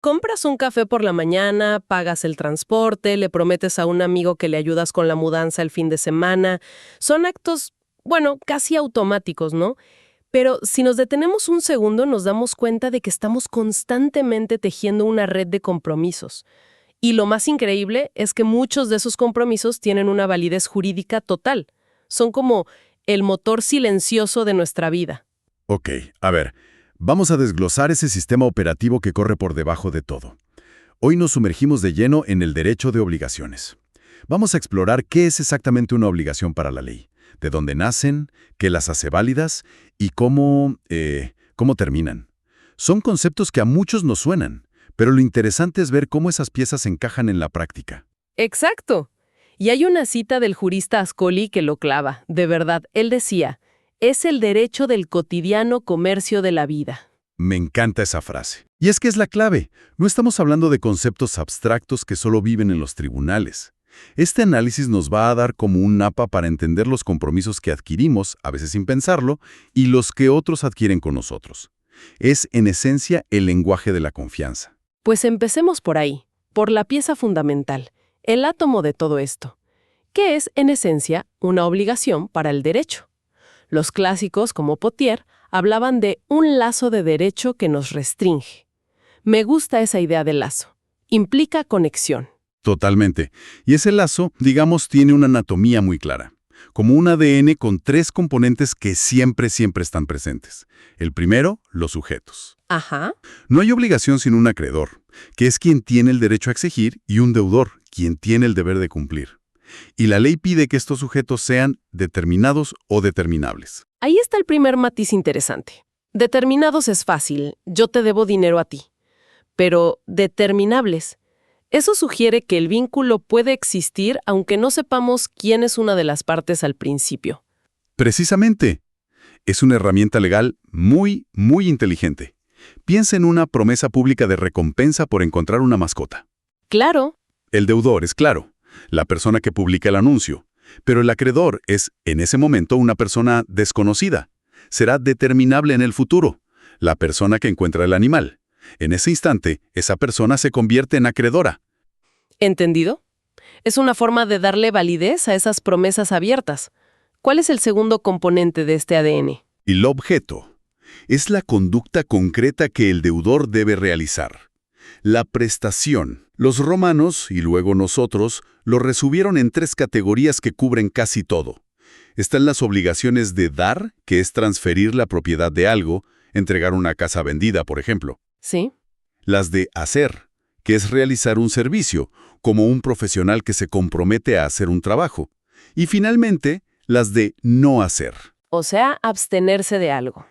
Compras un café por la mañana, pagas el transporte, le prometes a un amigo que le ayudas con la mudanza el fin de semana. Son actos, bueno, casi automáticos, ¿no? Pero si nos detenemos un segundo, nos damos cuenta de que estamos constantemente tejiendo una red de compromisos. Y lo más increíble es que muchos de esos compromisos tienen una validez jurídica total. Son como el motor silencioso de nuestra vida. Ok, a ver, vamos a desglosar ese sistema operativo que corre por debajo de todo. Hoy nos sumergimos de lleno en el derecho de obligaciones. Vamos a explorar qué es exactamente una obligación para la ley, de dónde nacen, qué las hace válidas y cómo terminan. Son conceptos que a muchos nos suenan, pero lo interesante es ver cómo esas piezas encajan en la práctica. Exacto. Y hay una cita del jurista Ascoli que lo clava. De verdad, él decía, es el derecho del cotidiano comercio de la vida. Me encanta esa frase. Y es que es la clave. No estamos hablando de conceptos abstractos que solo viven en los tribunales. Este análisis nos va a dar como un mapa para entender los compromisos que adquirimos, a veces sin pensarlo, y los que otros adquieren con nosotros. Es, en esencia, el lenguaje de la confianza. Pues empecemos por ahí, por la pieza fundamental, el átomo de todo esto, que es, en esencia, una obligación para el derecho. Los clásicos, como Pottier, hablaban de un lazo de derecho que nos restringe. Me gusta esa idea de lazo. Implica conexión. Totalmente. Y ese lazo, digamos, tiene una anatomía muy clara. Como un ADN con 3 componentes que siempre están presentes. El primero, los sujetos. Ajá. No hay obligación sin un acreedor, que es quien tiene el derecho a exigir, y un deudor, quien tiene el deber de cumplir. Y la ley pide que estos sujetos sean determinados o determinables. Ahí está el primer matiz interesante. Determinados es fácil, yo te debo dinero a ti. Pero determinables, eso sugiere que el vínculo puede existir aunque no sepamos quién es una de las partes al principio. Precisamente. Es una herramienta legal muy inteligente. Piensa en una promesa pública de recompensa por encontrar una mascota. Claro. El deudor es claro, la persona que publica el anuncio, pero el acreedor es, en ese momento, una persona desconocida. Será determinable en el futuro, la persona que encuentra el animal. En ese instante, esa persona se convierte en acreedora. ¿Entendido? Es una forma de darle validez a esas promesas abiertas. ¿Cuál es el segundo componente de este ADN? Y el objeto es la conducta concreta que el deudor debe realizar. La prestación. Los romanos, y luego nosotros, lo resumieron en 3 categorías que cubren casi todo. Están las obligaciones de dar, que es transferir la propiedad de algo, entregar una casa vendida, por ejemplo. Sí. Las de hacer, que es realizar un servicio, como un profesional que se compromete a hacer un trabajo. Y finalmente, las de no hacer. O sea, abstenerse de algo.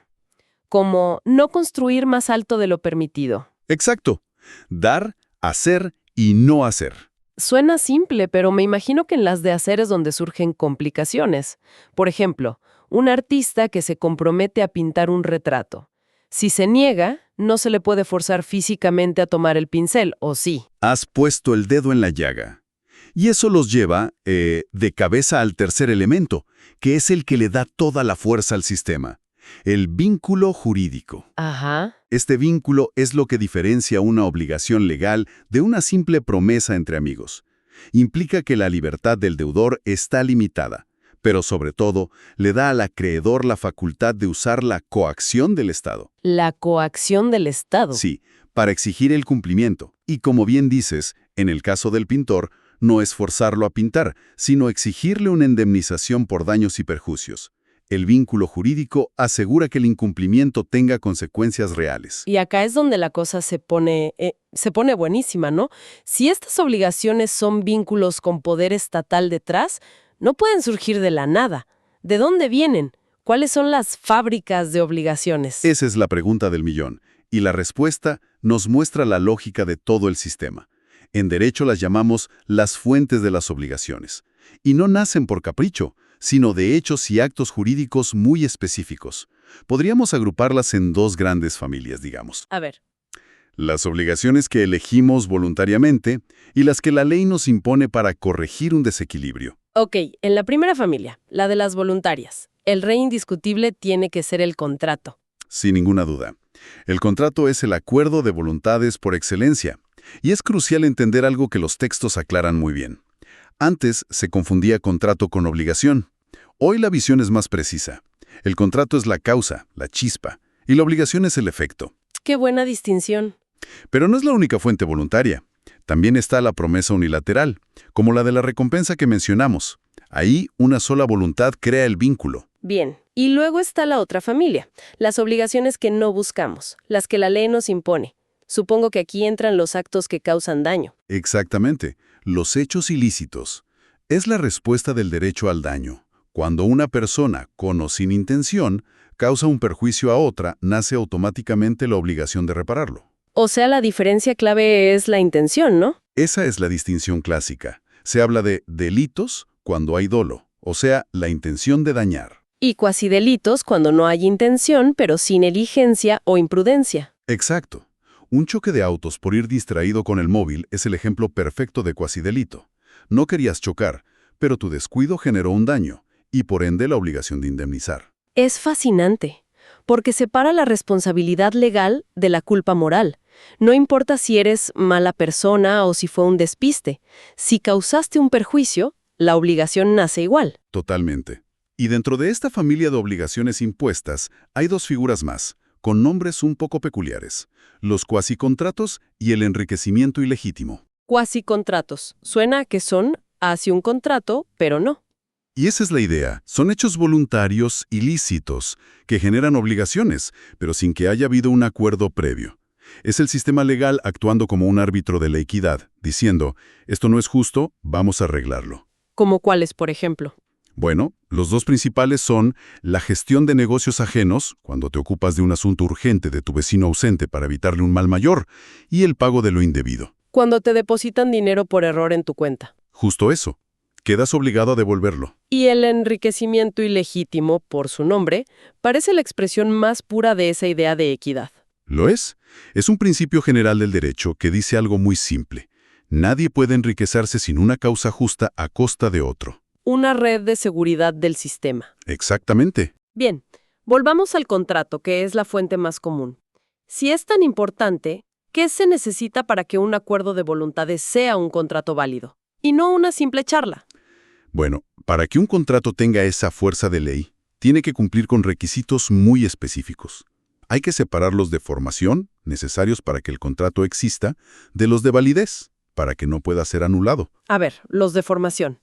Como no construir más alto de lo permitido. Exacto. Dar, hacer y no hacer. Suena simple, pero me imagino que en las de hacer es donde surgen complicaciones. Por ejemplo, un artista que se compromete a pintar un retrato. Si se niega, no se le puede forzar físicamente a tomar el pincel, ¿o sí? Has puesto el dedo en la llaga. Y eso los lleva de cabeza al tercer elemento, que es el que le da toda la fuerza al sistema. El vínculo jurídico. Ajá. Este vínculo es lo que diferencia una obligación legal de una simple promesa entre amigos. Implica que la libertad del deudor está limitada, pero sobre todo le da al acreedor la facultad de usar la coacción del Estado. La coacción del Estado. Sí, para exigir el cumplimiento. Y como bien dices, en el caso del pintor, no es forzarlo a pintar, sino exigirle una indemnización por daños y perjuicios. El vínculo jurídico asegura que el incumplimiento tenga consecuencias reales. Y acá es donde la cosa se pone buenísima, ¿no? Si estas obligaciones son vínculos con poder estatal detrás, no pueden surgir de la nada. ¿De dónde vienen? ¿Cuáles son las fábricas de obligaciones? Esa es la pregunta del millón, y la respuesta nos muestra la lógica de todo el sistema. En derecho las llamamos las fuentes de las obligaciones. Y no nacen por capricho, sino de hechos y actos jurídicos muy específicos. Podríamos agruparlas en 2 grandes familias, digamos. A ver. Las obligaciones que elegimos voluntariamente y las que la ley nos impone para corregir un desequilibrio. Ok, en la primera familia, la de las voluntarias, el rey indiscutible tiene que ser el contrato. Sin ninguna duda. El contrato es el acuerdo de voluntades por excelencia, y es crucial entender algo que los textos aclaran muy bien. Antes se confundía contrato con obligación. Hoy la visión es más precisa. El contrato es la causa, la chispa, y la obligación es el efecto. Qué buena distinción. Pero no es la única fuente voluntaria. También está la promesa unilateral, como la de la recompensa que mencionamos. Ahí una sola voluntad crea el vínculo. Bien, y luego está la otra familia, las obligaciones que no buscamos, las que la ley nos impone. Supongo que aquí entran los actos que causan daño. Exactamente. Los hechos ilícitos. Es la respuesta del derecho al daño. Cuando una persona, con o sin intención, causa un perjuicio a otra, nace automáticamente la obligación de repararlo. O sea, la diferencia clave es la intención, ¿no? Esa es la distinción clásica. Se habla de delitos cuando hay dolo, o sea, la intención de dañar. Y cuasidelitos cuando no hay intención, pero sin negligencia o imprudencia. Exacto. Un choque de autos por ir distraído con el móvil es el ejemplo perfecto de cuasidelito. No querías chocar, pero tu descuido generó un daño, y por ende la obligación de indemnizar. Es fascinante, porque separa la responsabilidad legal de la culpa moral. No importa si eres mala persona o si fue un despiste. Si causaste un perjuicio, la obligación nace igual. Totalmente. Y dentro de esta familia de obligaciones impuestas, hay dos figuras más, con nombres un poco peculiares: los cuasicontratos y el enriquecimiento ilegítimo. Cuasicontratos. Suena a que son hacia un contrato, pero no. Y esa es la idea. Son hechos voluntarios ilícitos que generan obligaciones, pero sin que haya habido un acuerdo previo. Es el sistema legal actuando como un árbitro de la equidad, diciendo, esto no es justo, vamos a arreglarlo. ¿Como cuáles, por ejemplo? Bueno, los dos principales son la gestión de negocios ajenos, cuando te ocupas de un asunto urgente de tu vecino ausente para evitarle un mal mayor, y el pago de lo indebido. Cuando te depositan dinero por error en tu cuenta. Justo eso. Quedas obligado a devolverlo. Y el enriquecimiento ilegítimo, por su nombre, parece la expresión más pura de esa idea de equidad. ¿Lo es? Es un principio general del derecho que dice algo muy simple. Nadie puede enriquecerse sin una causa justa a costa de otro. Una red de seguridad del sistema. Exactamente. Bien, volvamos al contrato, que es la fuente más común. Si es tan importante, ¿qué se necesita para que un acuerdo de voluntades sea un contrato válido? Y no una simple charla. Bueno, para que un contrato tenga esa fuerza de ley, tiene que cumplir con requisitos muy específicos. Hay que separarlos de formación, necesarios para que el contrato exista, de los de validez, para que no pueda ser anulado. A ver, los de formación.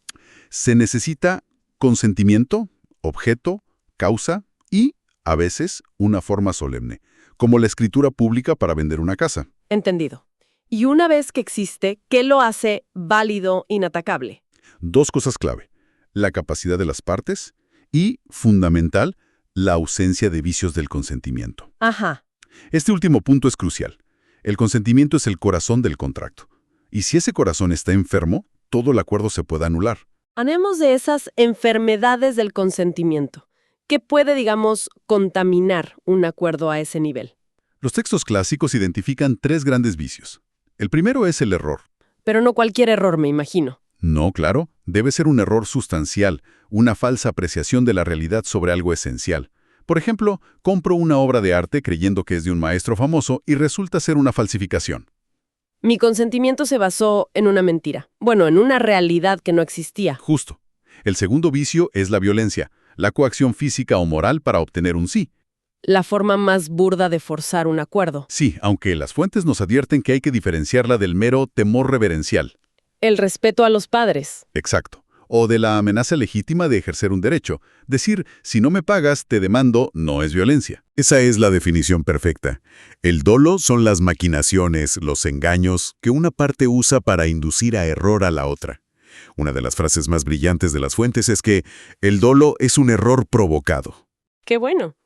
Se necesita consentimiento, objeto, causa y, a veces, una forma solemne, como la escritura pública para vender una casa. Entendido. Y una vez que existe, ¿qué lo hace válido, inatacable? Dos cosas clave: la capacidad de las partes y, fundamental, la ausencia de vicios del consentimiento. Ajá. Este último punto es crucial. El consentimiento es el corazón del contrato. Y si ese corazón está enfermo, todo el acuerdo se puede anular. Hablemos de esas enfermedades del consentimiento. ¿Qué puede, digamos, contaminar un acuerdo a ese nivel? Los textos clásicos identifican tres grandes vicios. El primero es el error. Pero no cualquier error, me imagino. No, claro, debe ser un error sustancial, una falsa apreciación de la realidad sobre algo esencial. Por ejemplo, compro una obra de arte creyendo que es de un maestro famoso y resulta ser una falsificación. Mi consentimiento se basó en una mentira. Bueno, en una realidad que no existía. Justo. El segundo vicio es la violencia, la coacción física o moral para obtener un sí. La forma más burda de forzar un acuerdo. Sí, aunque las fuentes nos advierten que hay que diferenciarla del mero temor reverencial. El respeto a los padres. Exacto. O de la amenaza legítima de ejercer un derecho. Decir, si no me pagas, te demando, no es violencia. Esa es la definición perfecta. El dolo son las maquinaciones, los engaños que una parte usa para inducir a error a la otra. Una de las frases más brillantes de las fuentes es que el dolo es un error provocado. Qué bueno.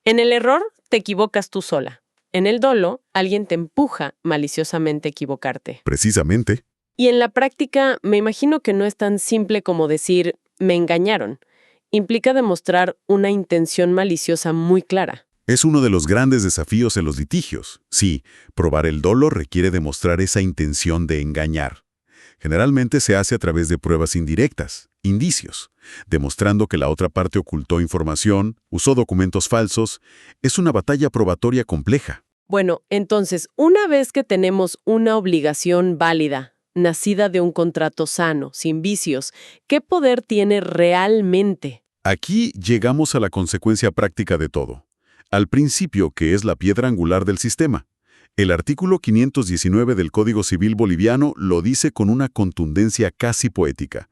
En el error te equivocas tú sola. En el dolo, alguien te empuja maliciosamente a equivocarte. Precisamente. Y en la práctica, me imagino que no es tan simple como decir, me engañaron. Implica demostrar una intención maliciosa muy clara. Es uno de los grandes desafíos en los litigios. Sí, probar el dolo requiere demostrar esa intención de engañar. Generalmente se hace a través de pruebas indirectas, indicios, demostrando que la otra parte ocultó información, usó documentos falsos. Es una batalla probatoria compleja. Bueno, entonces, una vez que tenemos una obligación válida, nacida de un contrato sano, sin vicios, ¿qué poder tiene realmente? Aquí llegamos a la consecuencia práctica de todo. Al principio, que es la piedra angular del sistema. El artículo 519 del Código Civil boliviano lo dice con una contundencia casi poética.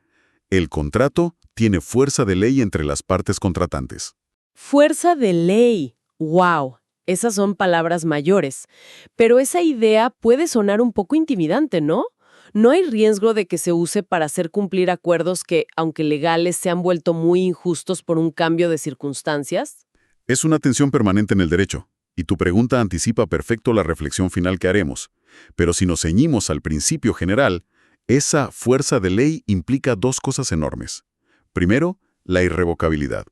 El contrato tiene fuerza de ley entre las partes contratantes. Fuerza de ley. ¡Wow! Esas son palabras mayores. Pero esa idea puede sonar un poco intimidante, ¿no? ¿No hay riesgo de que se use para hacer cumplir acuerdos que, aunque legales, se han vuelto muy injustos por un cambio de circunstancias? Es una tensión permanente en el derecho, y tu pregunta anticipa perfecto la reflexión final que haremos. Pero si nos ceñimos al principio general, esa fuerza de ley implica dos cosas enormes. Primero, la irrevocabilidad.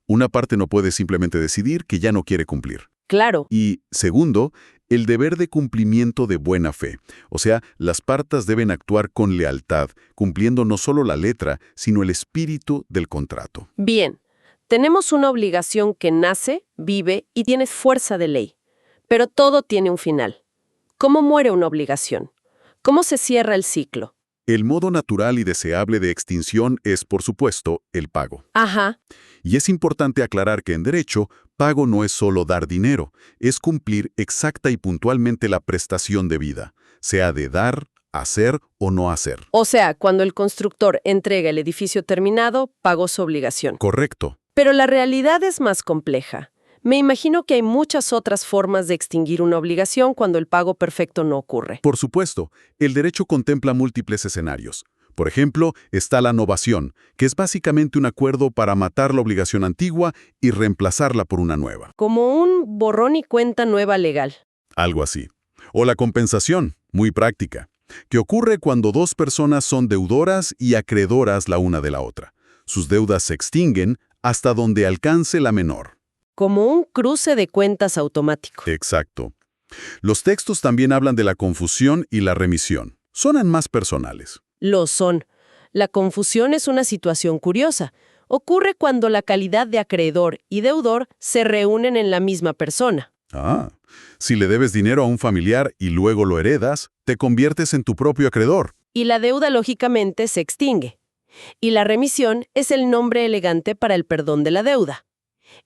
Una parte no puede simplemente decidir que ya no quiere cumplir. Claro. Y, segundo, el deber de cumplimiento de buena fe. O sea, las partes deben actuar con lealtad, cumpliendo no solo la letra, sino el espíritu del contrato. Bien, tenemos una obligación que nace, vive y tiene fuerza de ley. Pero todo tiene un final. ¿Cómo muere una obligación? ¿Cómo se cierra el ciclo? El modo natural y deseable de extinción es, por supuesto, el pago. Ajá. Y es importante aclarar que en derecho, pago no es solo dar dinero, es cumplir exacta y puntualmente la prestación debida, sea de dar, hacer o no hacer. O sea, cuando el constructor entrega el edificio terminado, pagó su obligación. Correcto. Pero la realidad es más compleja. Me imagino que hay muchas otras formas de extinguir una obligación cuando el pago perfecto no ocurre. Por supuesto, el derecho contempla múltiples escenarios. Por ejemplo, está la novación, que es básicamente un acuerdo para matar la obligación antigua y reemplazarla por una nueva. Como un borrón y cuenta nueva legal. Algo así. O la compensación, muy práctica, que ocurre cuando dos personas son deudoras y acreedoras la una de la otra. Sus deudas se extinguen hasta donde alcance la menor. Como un cruce de cuentas automático. Exacto. Los textos también hablan de la confusión y la remisión. Sonan más personales. Lo son. La confusión es una situación curiosa. Ocurre cuando la calidad de acreedor y deudor se reúnen en la misma persona. Si le debes dinero a un familiar y luego lo heredas, te conviertes en tu propio acreedor. Y la deuda, lógicamente, se extingue. Y la remisión es el nombre elegante para el perdón de la deuda.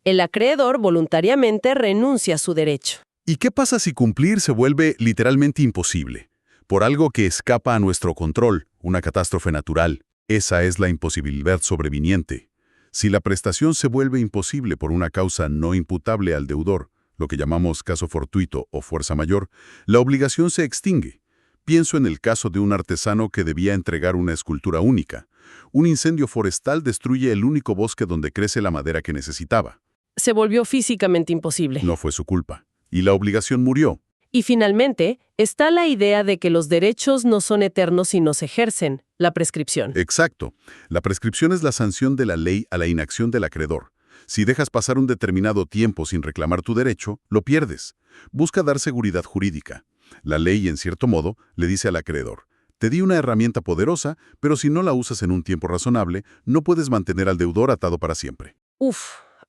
El acreedor voluntariamente renuncia a su derecho. ¿Y qué pasa si cumplir se vuelve literalmente imposible? Por algo que escapa a nuestro control, una catástrofe natural. Esa es la imposibilidad sobreviniente. Si la prestación se vuelve imposible por una causa no imputable al deudor, lo que llamamos caso fortuito o fuerza mayor, la obligación se extingue. Pienso en el caso de un artesano que debía entregar una escultura única. Un incendio forestal destruye el único bosque donde crece la madera que necesitaba. Se volvió físicamente imposible. No fue su culpa. Y la obligación murió. Y finalmente, está la idea de que los derechos no son eternos si no se ejercen, la prescripción. Exacto. La prescripción es la sanción de la ley a la inacción del acreedor. Si dejas pasar un determinado tiempo sin reclamar tu derecho, lo pierdes. Busca dar seguridad jurídica. La ley, en cierto modo, le dice al acreedor: te di una herramienta poderosa, pero si no la usas en un tiempo razonable, no puedes mantener al deudor atado para siempre.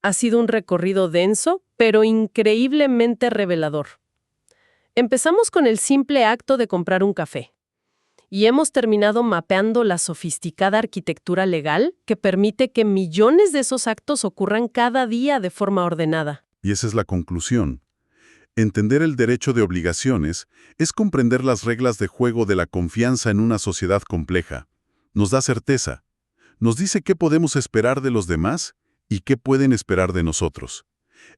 Ha sido un recorrido denso, pero increíblemente revelador. Empezamos con el simple acto de comprar un café. Y hemos terminado mapeando la sofisticada arquitectura legal que permite que millones de esos actos ocurran cada día de forma ordenada. Y esa es la conclusión. Entender el derecho de obligaciones es comprender las reglas de juego de la confianza en una sociedad compleja. Nos da certeza. Nos dice qué podemos esperar de los demás y qué pueden esperar de nosotros.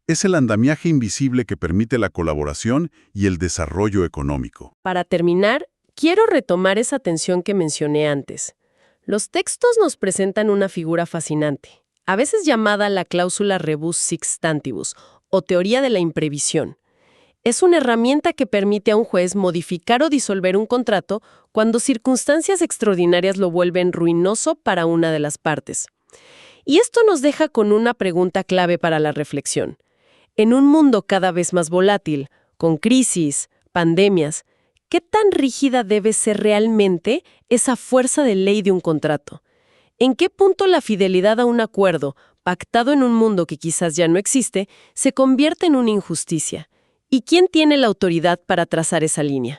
Es el andamiaje invisible que permite la colaboración y el desarrollo económico. Para terminar, quiero retomar esa tensión que mencioné antes. Los textos nos presentan una figura fascinante, a veces llamada la cláusula rebus sic stantibus, o teoría de la imprevisión. Es una herramienta que permite a un juez modificar o disolver un contrato cuando circunstancias extraordinarias lo vuelven ruinoso para una de las partes. Y esto nos deja con una pregunta clave para la reflexión. En un mundo cada vez más volátil, con crisis, pandemias, ¿qué tan rígida debe ser realmente esa fuerza de ley de un contrato? ¿En qué punto la fidelidad a un acuerdo, pactado en un mundo que quizás ya no existe, se convierte en una injusticia? ¿Y quién tiene la autoridad para trazar esa línea?